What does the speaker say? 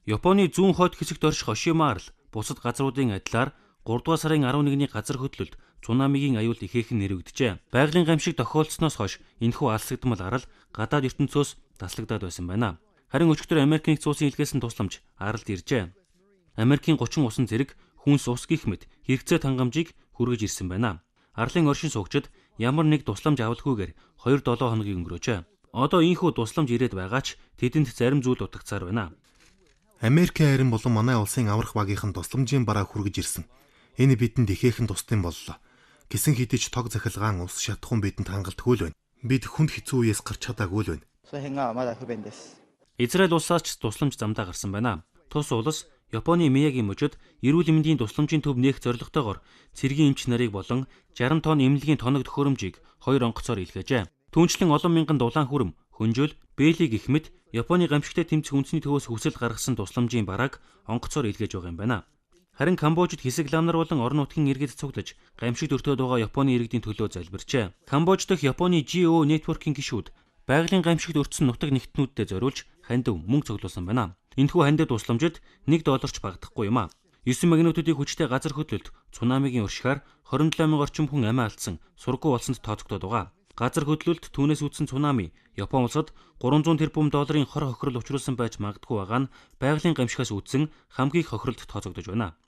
Японы зүүн хойд хэсэгт орших Ошимаар л бусад газруудын адилаар 3 дугаар сарын 11-ний газар хөдлөлт цунамигийн аюул ихээхэн нэрвэгдэжээ. Байгалийн гамшиг тохиолдсноос хойш энэхүү алсагдмал арал гадаад ертөнцөөс таслагдаад байсан байна. Харин өчигдөр Америкийн нэгдсэн улсын илгээсэн тусламж аралд иржээ. Америкийн 30 усан зэрэг хүнс ус гэх мэт хэрэгцээ хангамжийг хүргэж ирсэн байна. Арлын оршин суугчид ямар нэг тусламж авалгүйгээр 2-7 хоногийн өнгөрөөжээ. Одоо ийхүү тусламж ирээд байгаа ч тэдэнд зарим зүйл утагцаар байна. Америкийн харин болон манай улсын аврах багийнхан тусламжийн бараа хүргэж ирсэн. Энэ бидэнд ихээхэн тусдсан боллоо. Гисэн хэдий ч тог захилгаан ус шатхуун бидэнд хангалтгүй л байна. Бид хүнд хэцүү үеэс гарч чадаагүй л байна. Израиль улсаас ч тусламж замдаа гарсан байна. Тус улс Японы Миягийн мужид эрүүл мэндийн тусламжийн төв нээх зорилготойгоор цэргийн эмч нарыг болон 60 тонн эмнэлгийн тоног төхөөрөмжийг 2 онгоцоор илгээжээ. Түүнчлэн олон мянган дулаан хүрм, хөнжөөл, бээли гэх мэт Японы гамшигтай тэмцэх үндэсний төвөөс хүсэл гаргасан тусламжийн барааг онгоцоор илгээж байгаа юм байна. Харин Камбожид хэсэг лам нар болон орон нутгийн иргэд цуглаж гамшигт өртөөд байгаа Японы иргэдийн төлөө залбирчээ. Камбож дахь Японы GO Network-ийн гишүүд байгалийн гамшигт өртсөн нутаг нэгтнүүдэд зориулж хандив мөнгө цуглуулсан байна. Энэхүү хандив тусламжид $1 ч багадахгүй юм а. 9 магнитуудын хүчтэй газар хөдлөлт цунамигийн уршихаар 27,000 орчим хүн амиа алдсан, сургуу болсонд тооцогдоод байгаа. Газар хөдлөлт түүнээс үүдсэн цунами Япон улсад $300 тэрбум хор хохирол учруулсан байж магадгүй байгаа нь байгалийн гамшигаас үүдсэн хамгийн их хохиролд тооцогдож байна.